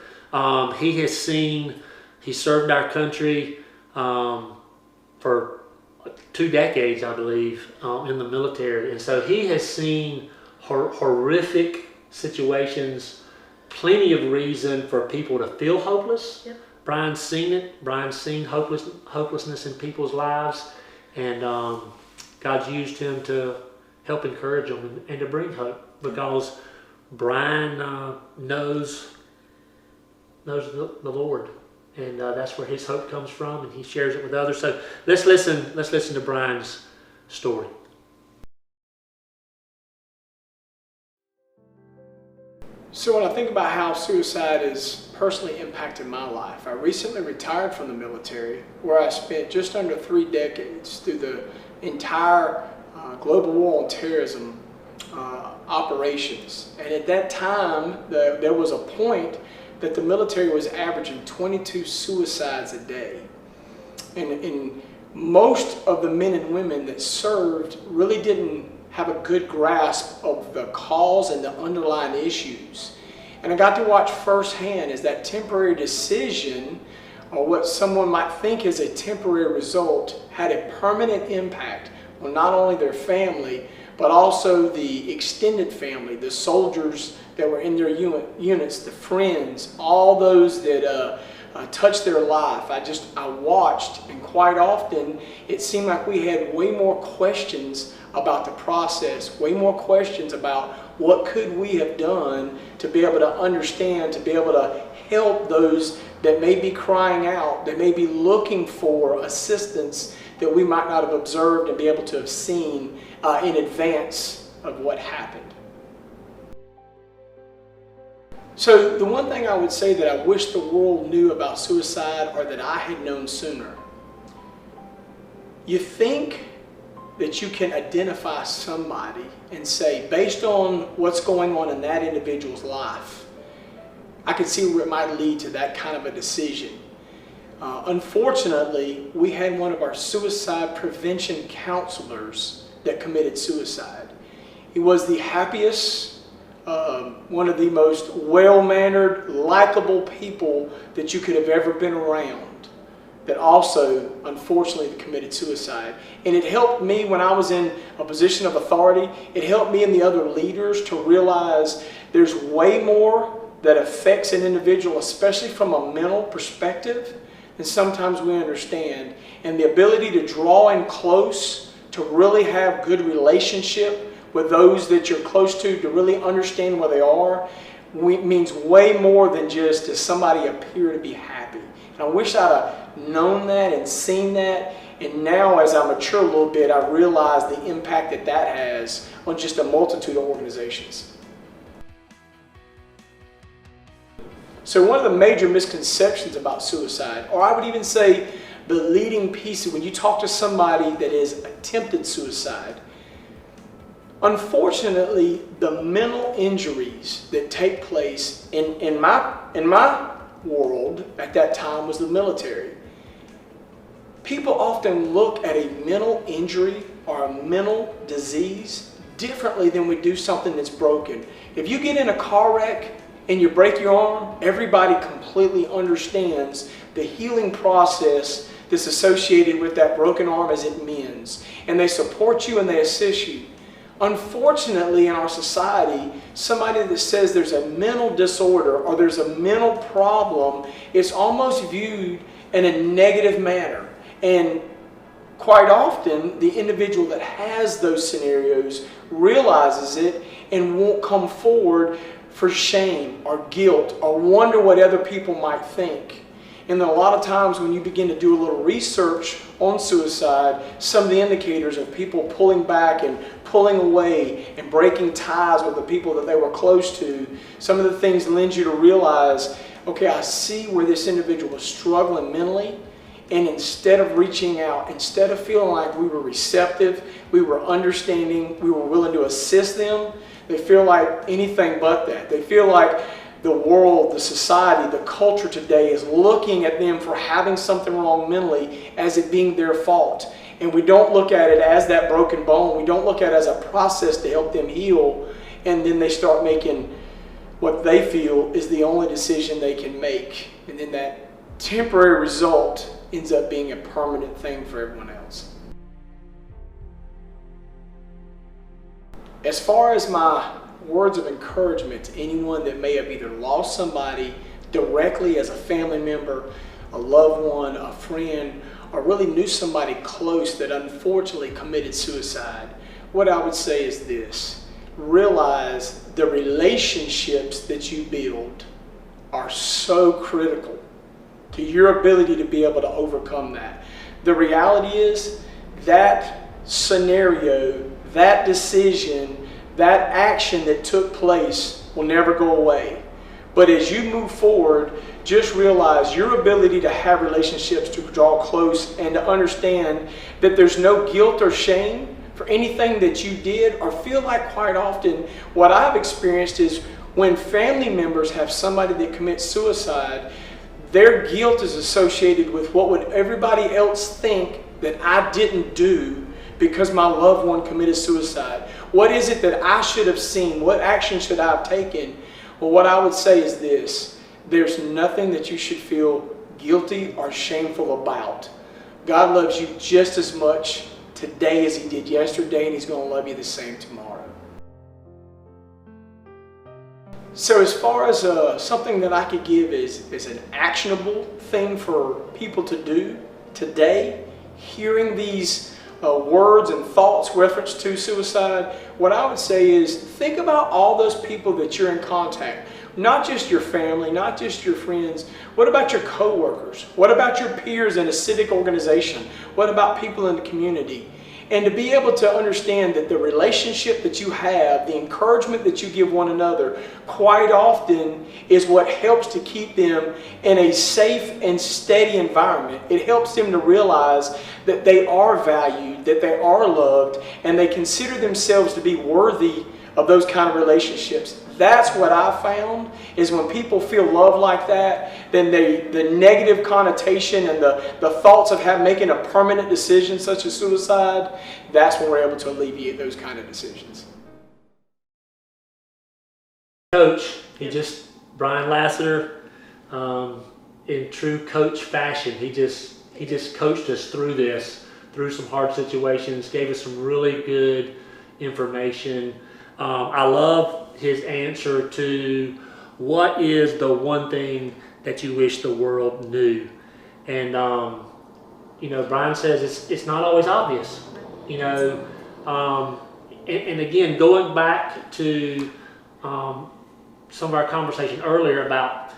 He served our country for 2 decades, I believe, in the military. And so he has seen horrific situations, plenty of reason for people to feel hopeless. Yep. Brian's seen it. Brian's seen hopelessness in people's lives. And God's used him to help encourage them and to bring hope, because Brian knows the Lord, and that's where his hope comes from, and he shares it with others. So let's listen to Brian's story. So when I think about how suicide has personally impacted my life, I recently retired from the military, where I spent just under 3 decades through the entire global war on terrorism operations. And at that time, there was a point that the military was averaging 22 suicides a day. And most of the men and women that served really didn't have a good grasp of the cause and the underlying issues. And I got to watch firsthand as that temporary decision, or what someone might think is a temporary result, had a permanent impact on not only their family, but also the extended family, the soldiers that were in their units, the friends, all those that touched their life. I watched, and quite often it seemed like we had way more questions about the process, way more questions about what could we have done to be able to understand, to be able to help those that may be crying out, that may be looking for assistance that we might not have observed and be able to have seen in advance of what happened. So the one thing I would say that I wish the world knew about suicide, or that I had known sooner. You think that you can identify somebody and say, based on what's going on in that individual's life, I could see where it might lead to that kind of a decision. Unfortunately, we had one of our suicide prevention counselors that committed suicide. He was the happiest, one of the most well-mannered, likable people that you could have ever been around, that also, unfortunately, committed suicide. And it helped me when I was in a position of authority. It helped me and the other leaders to realize there's way more that affects an individual, especially from a mental perspective, than sometimes we understand. And the ability to draw in close, to really have good relationship with those that you're close to really understand where they are, means way more than just does somebody appear to be happy. And I wish I'd have known that and seen that. And now as I mature a little bit, I realize the impact that that has on just a multitude of organizations. So one of the major misconceptions about suicide, or I would even say the leading piece when you talk to somebody that has attempted suicide, unfortunately, the mental injuries that take place in my world at that time was the military. People often look at a mental injury or a mental disease differently than we do something that's broken. If you get in a car wreck and you break your arm, everybody completely understands the healing process that's associated with that broken arm as it mends. And they support you and they assist you. Unfortunately, in our society, somebody that says there's a mental disorder or there's a mental problem, it's almost viewed in a negative manner. And quite often, the individual that has those scenarios realizes it and won't come forward for shame or guilt or wonder what other people might think. And then a lot of times when you begin to do a little research on suicide, some of the indicators of people pulling back and pulling away and breaking ties with the people that they were close to, some of the things lend you to realize, okay, I see where this individual was struggling mentally. And instead of reaching out, instead of feeling like we were receptive, we were understanding, we were willing to assist them, they feel like anything but that. They feel like the world, the society, the culture today is looking at them for having something wrong mentally as it being their fault. And we don't look at it as that broken bone. We don't look at it as a process to help them heal. And then they start making what they feel is the only decision they can make. And then that temporary result ends up being a permanent thing for everyone else. As far as my words of encouragement to anyone that may have either lost somebody directly as a family member, a loved one, a friend, or really knew somebody close that unfortunately committed suicide, what I would say is this: realize the relationships that you build are so critical to your ability to be able to overcome that. The reality is that scenario, that decision, that action that took place will never go away. But as you move forward, just realize your ability to have relationships, to draw close, and to understand that there's no guilt or shame for anything that you did, or feel like quite often what I've experienced is when family members have somebody that commits suicide, their guilt is associated with what would everybody else think that I didn't do because my loved one committed suicide. What is it that I should have seen? What action should I have taken? Well, what I would say is this: there's nothing that you should feel guilty or shameful about. God loves you just as much today as He did yesterday, and He's going to love you the same tomorrow. So as far as something that I could give is an actionable thing for people to do today, hearing these words and thoughts reference to suicide, what I would say is think about all those people that you're in contact. Not just your family, not just your friends. What about your coworkers? What about your peers in a civic organization? What about people in the community? And to be able to understand that the relationship that you have, the encouragement that you give one another, quite often is what helps to keep them in a safe and steady environment. It helps them to realize that they are valued, that they are loved, and they consider themselves to be worthy of those kind of relationships. That's what I found, is when people feel love like that, then the negative connotation and the thoughts of making a permanent decision such as suicide, that's when we're able to alleviate those kind of decisions. Coach, Brian Lassiter, in true coach fashion, he just coached us through some hard situations, gave us some really good information. I love his answer to what is the one thing that you wish the world knew. And Brian says it's not always obvious. And again, going back to some of our conversation earlier about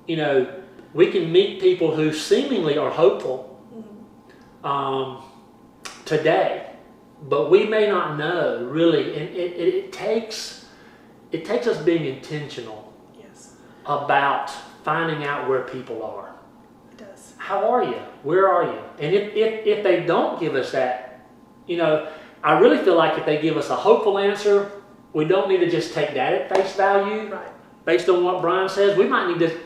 when we can meet people who seemingly are hopeful today, but we may not know really, and it takes us being intentional Yes, about finding out where people are. it does. How are you? Where are you? And if they don't give us that, I really feel like if they give us a hopeful answer, we don't need to just take that at face value. Right. Based on what Brian says, we might need to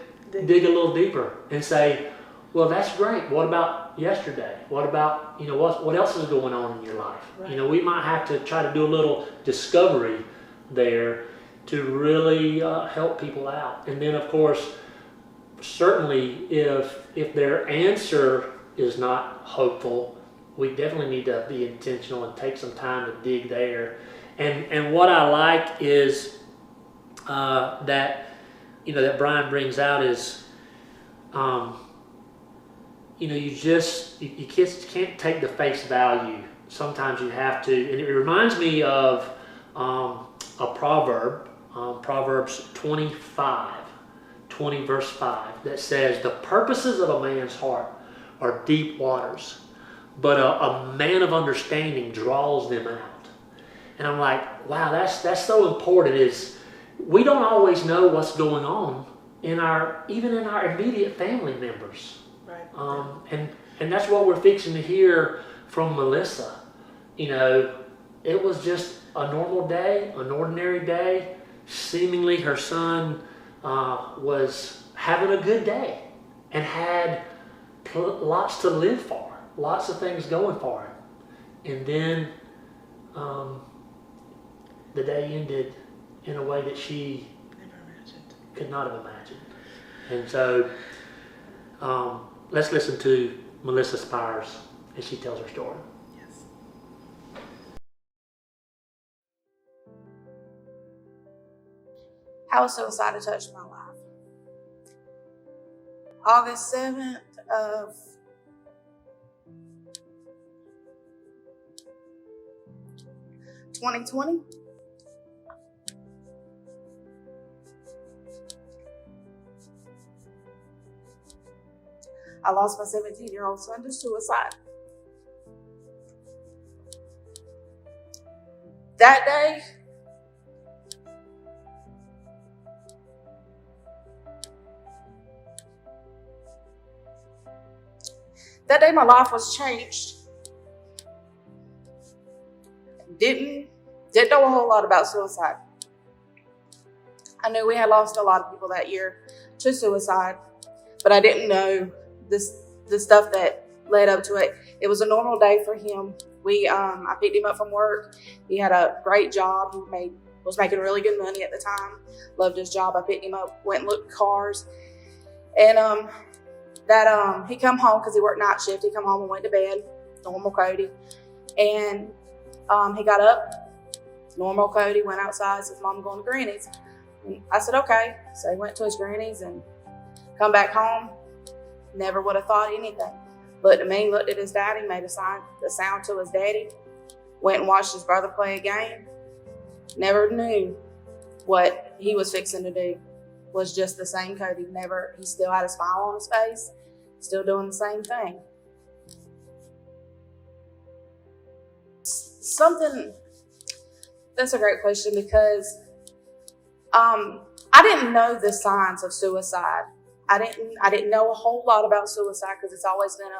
dig a little deeper and say, well, that's great. What about yesterday? What about, what else is going on in your life? Right. We might have to try to do a little discovery there to really help people out. And then, of course, certainly if their answer is not hopeful, we definitely need to be intentional and take some time to dig there. And what I like is that Brian brings out is you just can't take the face value. Sometimes you have to, and it reminds me of a proverb, Proverbs 20 verse 5, that says, the purposes of a man's heart are deep waters, but a man of understanding draws them out. And I'm like, wow, that's so important. Is we don't always know what's going on even in our immediate family members. Right. And that's what we're fixing to hear from Melissa. It was just a normal day, an ordinary day. Seemingly her son was having a good day and had lots to live for, lots of things going for him. And then the day ended in a way that she Never imagined. could not have imagined. And so let's listen to Melissa Spires as she tells her story. Yes. How suicide touched my life. August 7th of 2020. I lost my 17-year-old son to suicide. That day, my life was changed. Didn't know a whole lot about suicide. I knew we had lost a lot of people that year to suicide, but I didn't know the stuff that led up to it. It was a normal day for him. I picked him up from work. He had a great job. He was making really good money at the time. Loved his job. I picked him up, went and looked at cars, and he come home because he worked night shift. He come home and went to bed, normal Cody, and he got up, normal Cody, went outside, says, "Mom, I'm going to Granny's." And I said, "Okay." So he went to his Granny's and come back home. Never would have thought anything. Looked at me, looked at his daddy, made a sound to his daddy, went and watched his brother play a game. Never knew what he was fixing to do. Was just the same Cody. He still had a smile on his face, still doing the same thing. That's a great question because I didn't know the signs of suicide. I didn't know a whole lot about suicide because it's always been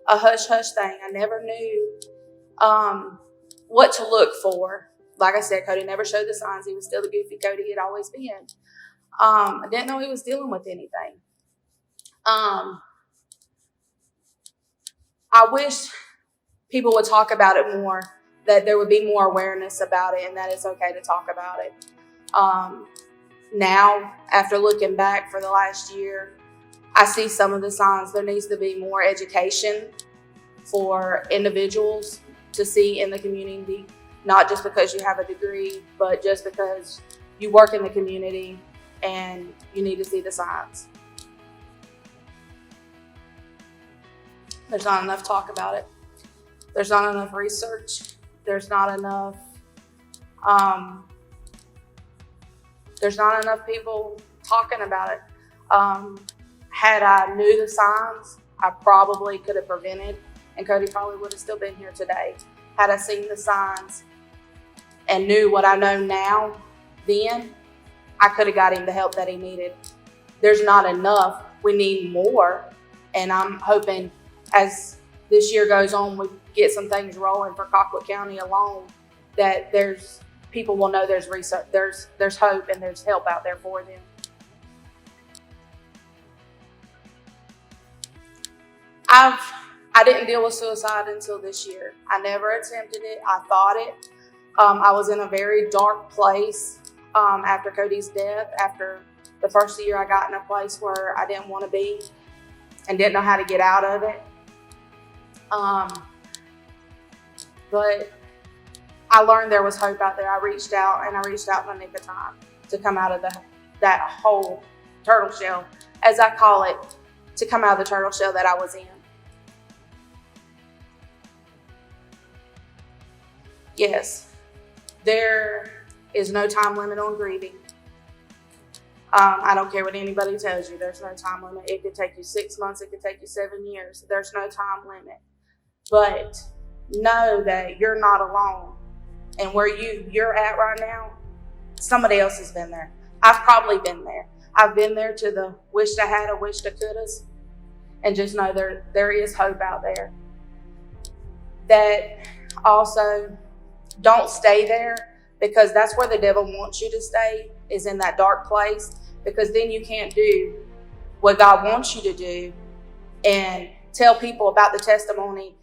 a hush-hush thing. I never knew what to look for. Like I said, Cody never showed the signs. He was still the goofy Cody he had always been. I didn't know he was dealing with anything. I wish people would talk about it more, that there would be more awareness about it and that it's okay to talk about it. Now, after looking back for the last year, I see some of the signs. There needs to be more education for individuals to see in the community, not just because you have a degree, but just because you work in the community and you need to see the signs. There's not enough talk about it. There's not enough research. There's not enough people talking about it. had I knew the signs, I probably could have prevented, and Cody probably would have still been here today. Had I seen the signs and knew what I know now, then I could have got him the help that he needed. There's not enough. We need more. And I'm hoping as this year goes on, we get some things rolling for Colquitt County alone, that people will know there's research, there's hope and there's help out there for them. I didn't deal with suicide until this year. I never attempted it. I thought it. I was in a very dark place after Cody's death. After the first year, I got in a place where I didn't want to be and didn't know how to get out of it. But I learned there was hope out there. I reached out, and I reached out in the nick of time to come out of that whole turtle shell, as I call it, to come out of the turtle shell that I was in. Yes, there is no time limit on grieving. I don't care what anybody tells you. There's no time limit. It could take you 6 months. It could take you 7 years. There's no time limit. But know that you're not alone. And where you're at right now, somebody else has been there. I've probably been there. I've been there to the wished I had, I wished I could have. And just know there is hope out there. That also, don't stay there, because that's where the devil wants you to stay, is in that dark place, because then you can't do what God wants you to do and tell people about the testimony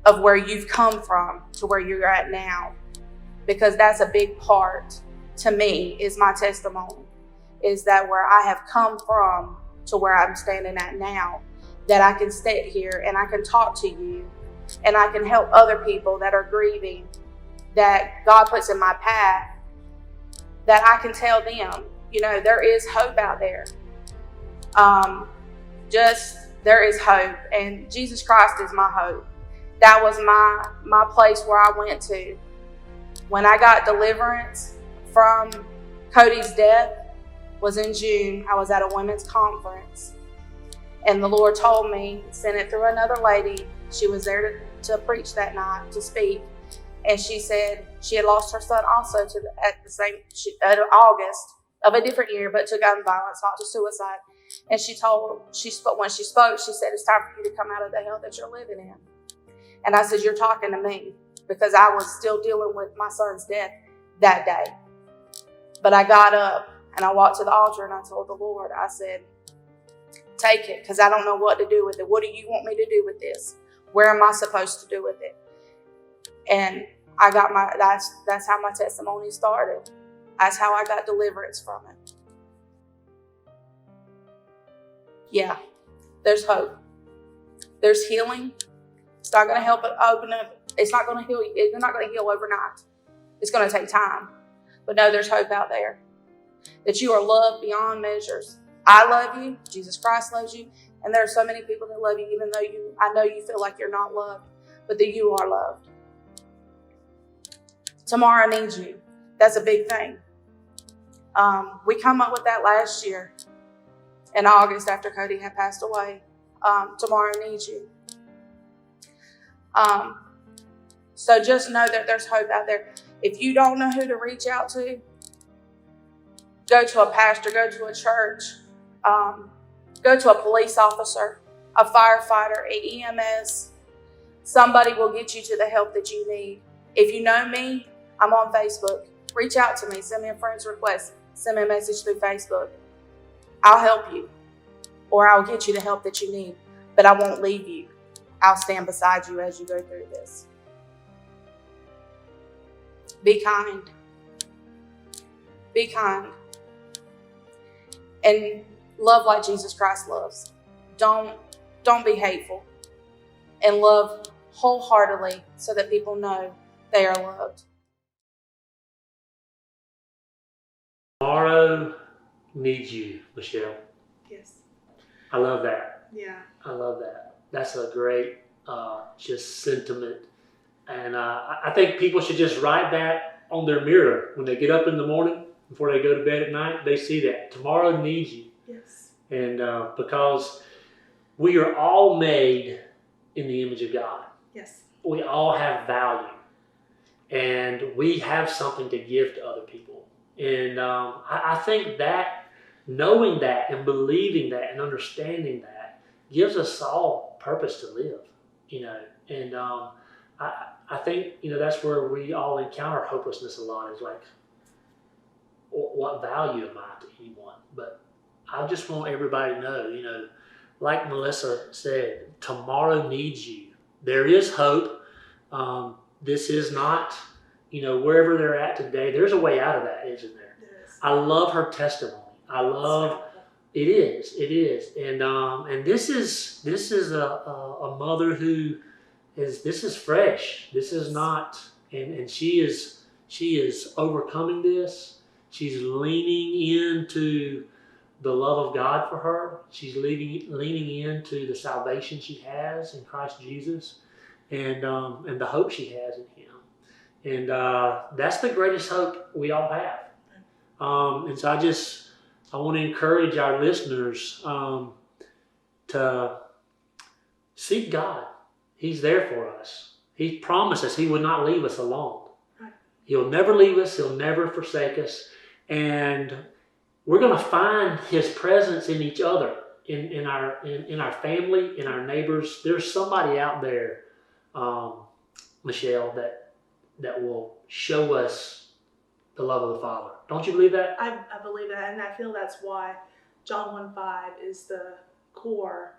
of where you've come from to where you're at now. Because that's a big part to me, is my testimony, is that where I have come from to where I'm standing at now, that I can sit here and I can talk to you and I can help other people that are grieving, that God puts in my path, that I can tell them, there is hope out there. There is hope, and Jesus Christ is my hope. That was my place where I went to. When I got deliverance from Cody's death was in June. I was at a women's conference, and the Lord told me, sent it through another lady. She was there to preach that night, to speak. And she said she had lost her son also at August of a different year, but to gun violence, not to suicide. And when she spoke, she said, it's time for you to come out of the hell that you're living in. And I said, you're talking to me, because I was still dealing with my son's death that day. But I got up and I walked to the altar and I told the Lord, I said, take it, because I don't know what to do with it. What do you want me to do with this? Where am I supposed to do with it? And I got that's how my testimony started. That's how I got deliverance from it. Yeah, there's hope. There's healing. It's not going to help it open up. It's not going to heal you. It's not going to heal overnight. It's going to take time. But no, there's hope out there. That you are loved beyond measures. I love you. Jesus Christ loves you. And there are so many people that love you, even though I know you feel like you're not loved, but that you are loved. Tomorrow needs you. That's a big thing. We come up with that last year in August after Cody had passed away. Tomorrow needs you. So just know that there's hope out there. If you don't know who to reach out to, go to a pastor, go to a church, go to a police officer, a firefighter, an EMS. Somebody will get you to the help that you need. If you know me, I'm on Facebook. Reach out to me. Send me a friend's request. Send me a message through Facebook. I'll help you, or I'll get you the help that you need, but I won't leave you. I'll stand beside you as you go through this. Be kind. Be kind. And love like Jesus Christ loves. Don't be hateful. And love wholeheartedly so that people know they are loved. Tomorrow needs you, Michelle. Yes. I love that. Yeah. I love that. That's a great just sentiment. And I think people should just write that on their mirror when they get up in the morning, before they go to bed at night. They see that. Tomorrow needs you. Yes. And because we are all made in the image of God. Yes. We all have value. And we have something to give to other people. And I think that knowing that and believing that and understanding that gives us all purpose to live, And I think, that's where we all encounter hopelessness a lot, is like, what value am I to anyone? But I just want everybody to know, like Melissa said, tomorrow needs you. There is hope. This is not, wherever they're at today, there's a way out of that, isn't there? Yes. I love her testimony. I love it is. And this is a mother who this is fresh. This is not, and she is overcoming this. She's leaning into the love of God for her. She's leaning into the salvation she has in Christ Jesus, and the hope she has in Him. And that's the greatest hope we all have. And so I want to encourage our listeners to seek God. He's there for us. He promised us He would not leave us alone. He'll never leave us. He'll never forsake us. And we're going to find His presence in each other, in our family, in our neighbors. There's somebody out there, Michelle, that will show us the love of the Father. Don't you believe that? I believe that, and I feel that's why John 1:5 is the core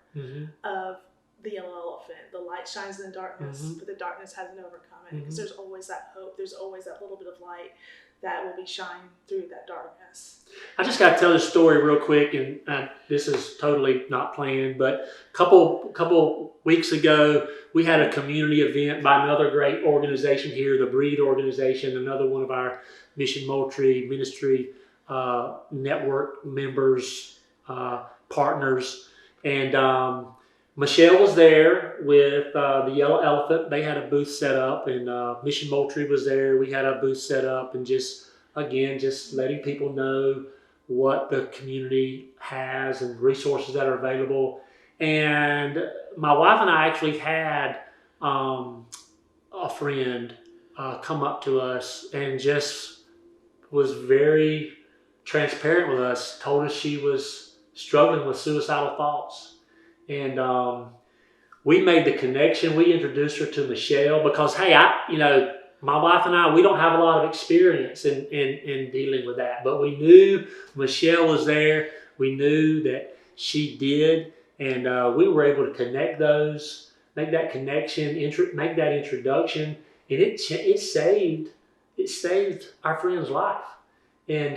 of the yellow elephant. The light shines in the darkness, but the darkness hasn't overcome it. Because there's always that hope. There's always that little bit of light that will be shining through that darkness. I just got to tell this story real quick, and this is totally not planned, but a couple weeks ago, we had a community event by another great organization here, the Breathe organization, another one of our Mission Moultrie Ministry network members, partners, and Michelle was there with the Yellow Elephant. They had a booth set up, and Mission Moultrie was there. We had a booth set up, and just letting people know what the community has and resources that are available. And my wife and I actually had a friend come up to us and just was very transparent with us, told us she was struggling with suicidal thoughts. And we made the connection. We introduced her to Michelle because, hey, my wife and I, we don't have a lot of experience in dealing with that. But we knew Michelle was there. We knew that she did. And we were able to connect those, make that connection, make that introduction. And it saved our friend's life. And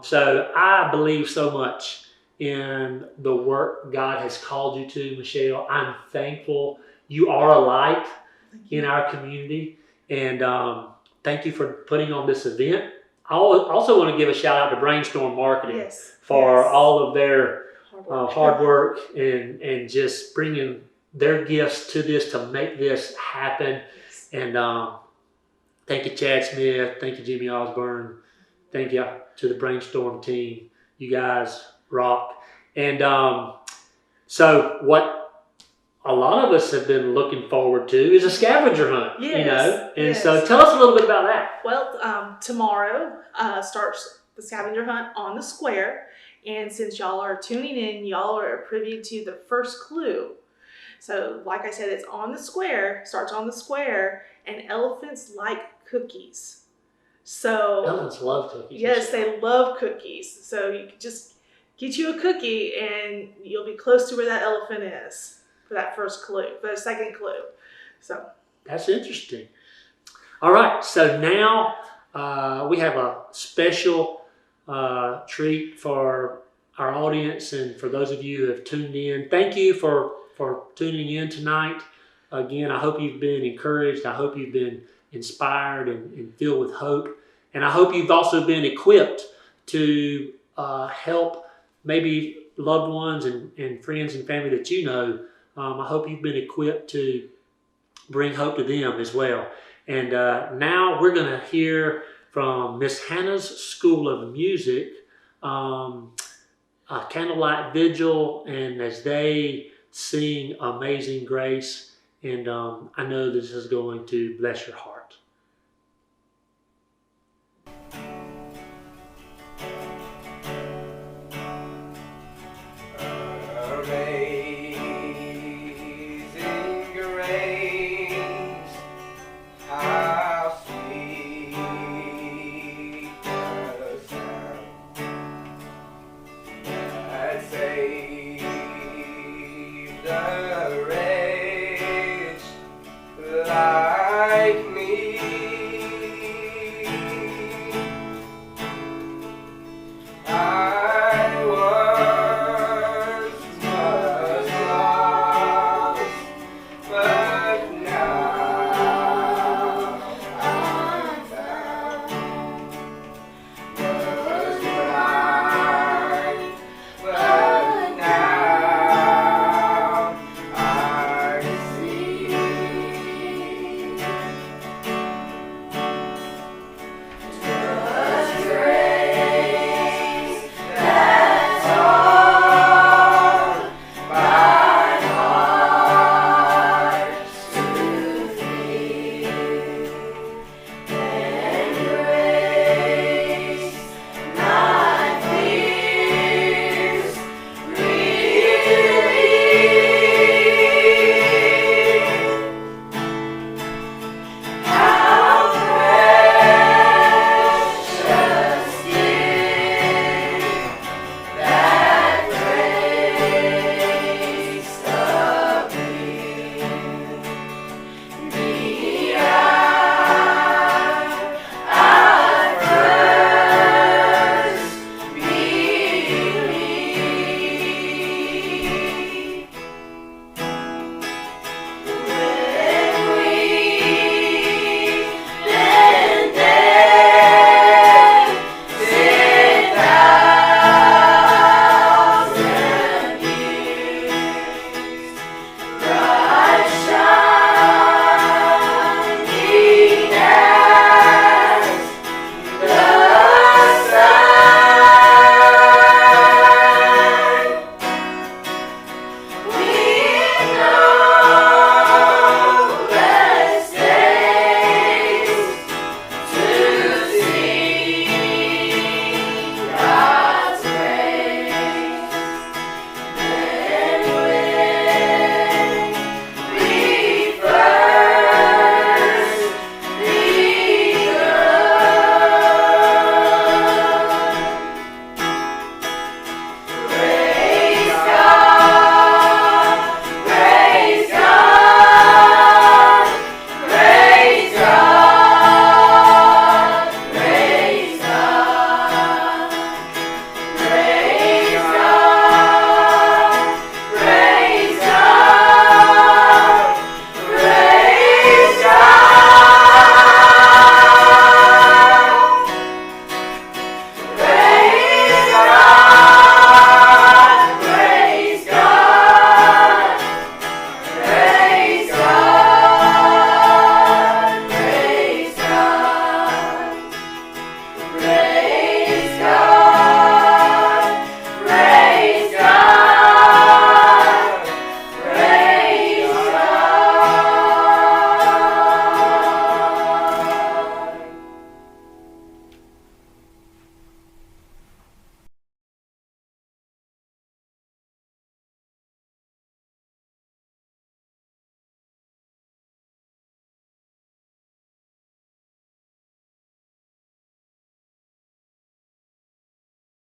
so I believe so much in the work God has called you to, Michelle. I'm thankful you are a light in our community. And thank you for putting on this event. I also want to give a shout out to Brainstorm Marketing for all of their hard work and just bringing their gifts to this to make this happen. And thank you, Chad Smith. Thank you, Jimmy Osborne. Thank you to the Brainstorm team. You guys rock. And so what a lot of us have been looking forward to is a scavenger hunt, And so tell us a little bit about that. Well, tomorrow starts the scavenger hunt on the square. And since y'all are tuning in, y'all are privy to the first clue. So like I said, it's on the square, starts on the square, and elephants like cookies. So Elephants love cookies. Yes, they love cookies. So you can just get you a cookie and you'll be close to where that elephant is for that first clue, for the second clue. So that's interesting. All right, so now we have a special treat for our audience and for those of you who have tuned in. Thank you for tuning in tonight. Again, I hope you've been encouraged. I hope you've been inspired and filled with hope. And I hope you've also been equipped to help maybe loved ones and friends and family that you know. I hope you've been equipped to bring hope to them as well. And now we're going to hear from Miss Hannah's School of Music, candlelight vigil, and as they sing Amazing Grace. And I know this is going to bless your heart.